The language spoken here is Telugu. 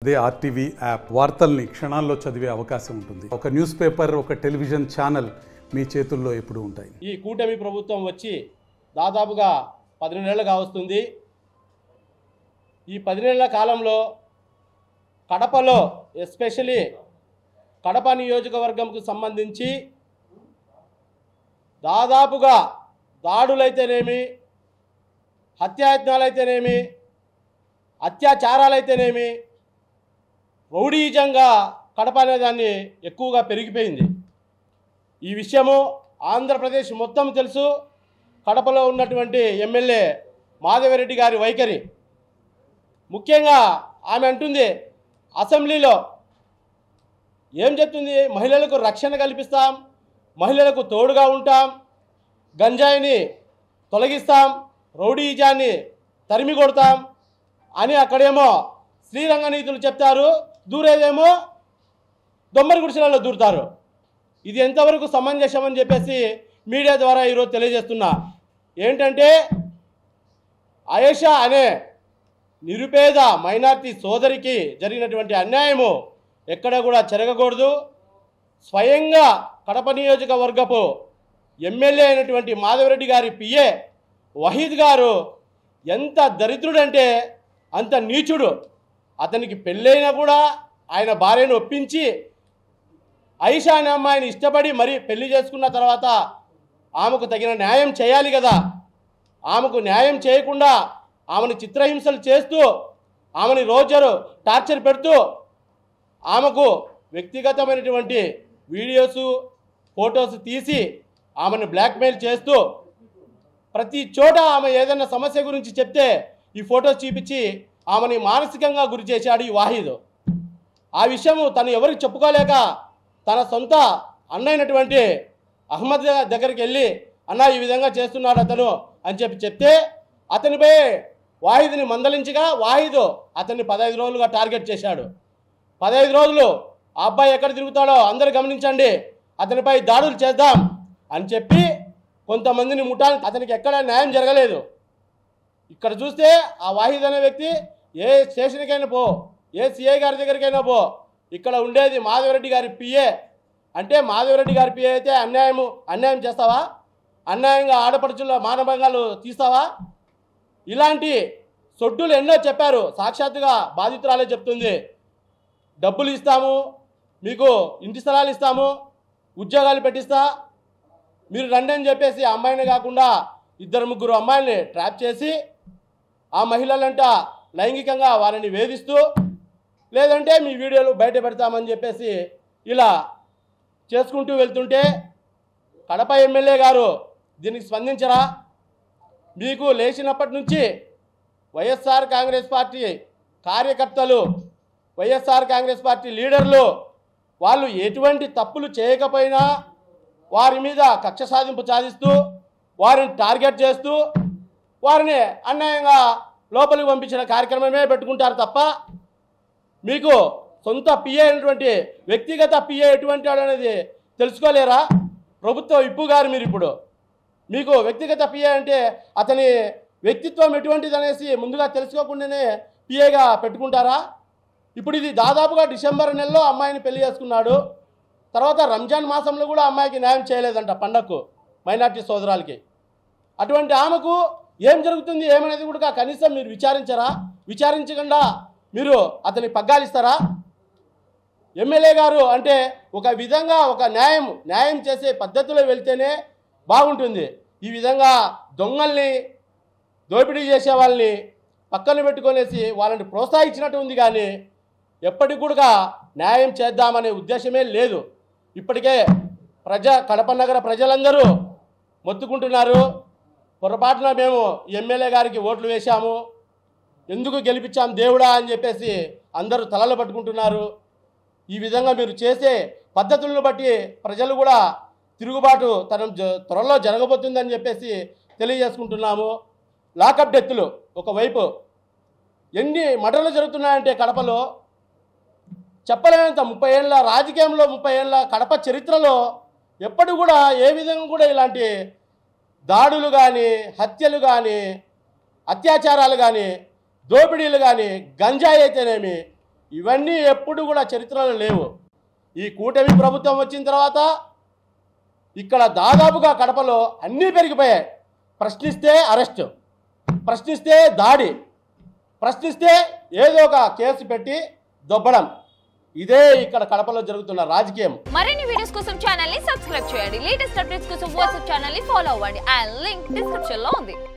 అదే ఆర్టీవీ యాప్ వార్తల్ని క్షణాల్లో చదివే అవకాశం ఉంటుంది. ఒక న్యూస్ పేపర్, ఒక టెలివిజన్ ఛానల్ మీ చేతుల్లో ఎప్పుడూ ఉంటాయి. ఈ కూటమి ప్రభుత్వం వచ్చి దాదాపుగా 10 నెలలు కావస్తుంది. ఈ 10 నెలల కాలంలో కడపలో ఎస్పెషలీ కడప నియోజకవర్గంకు సంబంధించి దాదాపుగా దాడులైతేనేమి, హత్యాయత్నాలైతేనేమి, అత్యాచారాలైతేనేమి, రౌడీజంగా కడప అనేదాన్ని ఎక్కువగా పెరిగిపోయింది. ఈ విషయము ఆంధ్రప్రదేశ్ మొత్తం తెలుసు. కడపలో ఉన్నటువంటి ఎమ్మెల్యే మాధవిరెడ్డి గారి వైఖరి ముఖ్యంగా ఆమె అంటుంది అసెంబ్లీలో ఏం చెప్తుంది, మహిళలకు రక్షణ కల్పిస్తాం, మహిళలకు తోడుగా ఉంటాం, గంజాయిని తొలగిస్తాం, రౌడీజాన్ని తరిమి కొడతాం అని అక్కడేమో శ్రీరంగ నీతులు చెప్తారు, దూరేదేమో దొమ్మరి గుడిసెలలో దూరుతారు. ఇది ఎంతవరకు సమంజసమని చెప్పేసి మీడియా ద్వారా ఈరోజు తెలియజేస్తున్నా. ఏంటంటే ఆయేషా అనే నిరుపేద మైనార్టీ సోదరికి జరిగినటువంటి అన్యాయము ఎక్కడ కూడా జరగకూడదు. స్వయంగా కడప నియోజకవర్గపు ఎమ్మెల్యే అయినటువంటి మాధవిరెడ్డి గారి పిఏ వహీద్ గారు ఎంత దరిద్రుడంటే అంత నీచుడు. అతనికి పెళ్ళైనా కూడా ఆయన భార్యను ఒప్పించి ఆయిషా అనే అమ్మాయిని ఇష్టపడి మరీ పెళ్లి చేసుకున్న తర్వాత ఆమెకు తగిన న్యాయం చేయాలి కదా. ఆమెకు న్యాయం చేయకుండా ఆమెను చిత్రహింసలు చేస్తూ, ఆమెని రోజు టార్చర్ పెడుతూ, ఆమెకు వ్యక్తిగతమైనటువంటి వీడియోసు, ఫొటోస్ తీసి ఆమెను బ్లాక్మెయిల్ చేస్తూ, ప్రతి చోట ఆమె ఏదైనా సమస్య గురించి చెప్తే ఈ ఫొటోస్ చూపించి ఆమెని మానసికంగా గురి చేశాడు ఈ వాహిద్. ఆ విషయము తను ఎవరికి చెప్పుకోలేక తన సొంత అన్నైనటువంటి అహ్మద్ దగ్గరికి వెళ్ళి, అన్న ఈ విధంగా చేస్తున్నాడు అతను అని చెప్తే అతనిపై వాహిద్ని మందలించగా వాహిద్ అతన్ని 15 రోజులుగా టార్గెట్ చేశాడు. 15 రోజులు ఆ అబ్బాయి ఎక్కడ తిరుగుతాడో అందరూ గమనించండి, అతనిపై దాడులు చేద్దాం అని చెప్పి కొంతమందిని ముఠాన్ని, అతనికి ఎక్కడ న్యాయం జరగలేదు. ఇక్కడ చూస్తే ఆ వాహిద్ అనే వ్యక్తి ఏ స్టేషన్కైనా పో, ఏ సిఐ గారి దగ్గరికైనా పో, ఇక్కడ ఉండేది మాధవిరెడ్డి గారి పిఏ. అంటే మాధవిరెడ్డి గారి పిఏ అయితే అన్యాయం చేస్తావా? అన్యాయంగా ఆడపడుచుల మానభంగాలు తీస్తావా? ఇలాంటి సొడ్డులు ఎన్నో చెప్పారు. సాక్షాత్తుగా బాధితురాలే చెప్తుంది, డబ్బులు ఇస్తాము, మీకు ఇంటి స్థలాలు ఇస్తాము, ఉద్యోగాలు పెట్టిస్తా, మీరు రండి అని చెప్పేసి ఆ అమ్మాయిని కాకుండా 2-3 అమ్మాయిల్ని ట్రాప్ చేసి ఆ మహిళలంట లైంగికంగా వారిని వేధిస్తూ, లేదంటే మీ వీడియోలు బయట పెడతామని చెప్పేసి ఇలా చేసుకుంటూ వెళ్తుంటే కడప ఎమ్మెల్యే గారు దీనికి స్పందించరా? మీకు లేచినప్పటి నుంచి వైఎస్ఆర్ కాంగ్రెస్ పార్టీ కార్యకర్తలు, వైఎస్ఆర్ కాంగ్రెస్ పార్టీ లీడర్లు వాళ్ళు ఎటువంటి తప్పులు చేయకపోయినా వారి మీద కక్ష సాధింపు సాధిస్తూ, వారిని టార్గెట్ చేస్తూ, వారిని అన్యాయంగా లోపలికి పంపించిన కార్యక్రమమే పెట్టుకుంటారు తప్ప మీకు సొంత పిఏ అయినటువంటి వ్యక్తిగత పిఏ ఎటువంటి వాడు అనేది తెలుసుకోలేరా? ప్రభుత్వ విప్పు గారు మీరు ఇప్పుడు మీకు వ్యక్తిగత పిఏ అంటే అతని వ్యక్తిత్వం ఎటువంటిది అనేసి ముందుగా తెలుసుకోకుండానే పిఏగా పెట్టుకుంటారా? ఇప్పుడు ఇది దాదాపుగా డిసెంబర్ నెలలో అమ్మాయిని పెళ్లి చేసుకున్నాడు. తర్వాత రంజాన్ మాసంలో కూడా అమ్మాయికి న్యాయం చేయలేదంట పండగకు, మైనార్టీ సోదరాలకి. అటువంటి ఆమెకు ఏం జరుగుతుంది ఏమనేది కూడా కనీసం మీరు విచారించరా? విచారించకుండా మీరు అతని పగ్గాలిస్తారా? ఎమ్మెల్యే గారు అంటే ఒక విధంగా ఒక న్యాయం చేసే పద్ధతిలో వెళ్తేనే బాగుంటుంది. ఈ విధంగా దొంగల్ని, దోపిడీ చేసే వాళ్ళని పక్కన పెట్టుకొనేసి వాళ్ళని ప్రోత్సహించినట్టు ఉంది, కానీ ఎప్పటికి కూడా న్యాయం చేద్దామనే ఉద్దేశమే లేదు. ఇప్పటికే కడప నగర ప్రజలందరూ మొత్తుకుంటున్నారు, పొరపాటున మేము ఎమ్మెల్యే గారికి ఓట్లు వేశాము, ఎందుకు గెలిపించాం దేవుడా అని చెప్పేసి అందరూ తలలు పట్టుకుంటున్నారు. ఈ విధంగా మీరు చేసే పద్ధతులను బట్టి ప్రజలు కూడా తిరుగుబాటు త్వరలో జరగబోతుందని చెప్పేసి తెలియజేసుకుంటున్నాము. లాకప్ డెత్తులు ఒకవైపు, ఎన్ని మర్డర్లు జరుగుతున్నాయంటే కడపలో చెప్పలేనంత. 30 ఏళ్ళ రాజకీయంలో, 30 ఏళ్ళ కడప చరిత్రలో ఎప్పుడు కూడా ఏ విధంగా కూడా ఇలాంటి దాడులు కానీ, హత్యలు కానీ, అత్యాచారాలు కానీ, దోపిడీలు కానీ, గంజాయి అయితేనేమి ఇవన్నీ ఎప్పుడు కూడా చరిత్రలో లేవు. ఈ కూటమి ప్రభుత్వం వచ్చిన తర్వాత ఇక్కడ దాదాపుగా కడపలో అన్నీ పెరిగిపోయాయి. ప్రశ్నిస్తే అరెస్ట్, ప్రశ్నిస్తే దాడి, ప్రశ్నిస్తే ఏదో ఒక కేసు పెట్టి దొబ్బడం. ఇదే ఇక్కడ కడపలో జరుగుతున్న రాజకీయం. మరిన్ని వీడియోస్ కోసం ఛానల్ ని సబ్స్క్రైబ్ చేయండి. లేటెస్ట్ అప్డేట్స్ కోసం వాట్సాప్ ఛానల్ ని ఫాలో అవ్వండి. ఆ లింక్ డిస్క్రిప్షన్ లో ఉంది.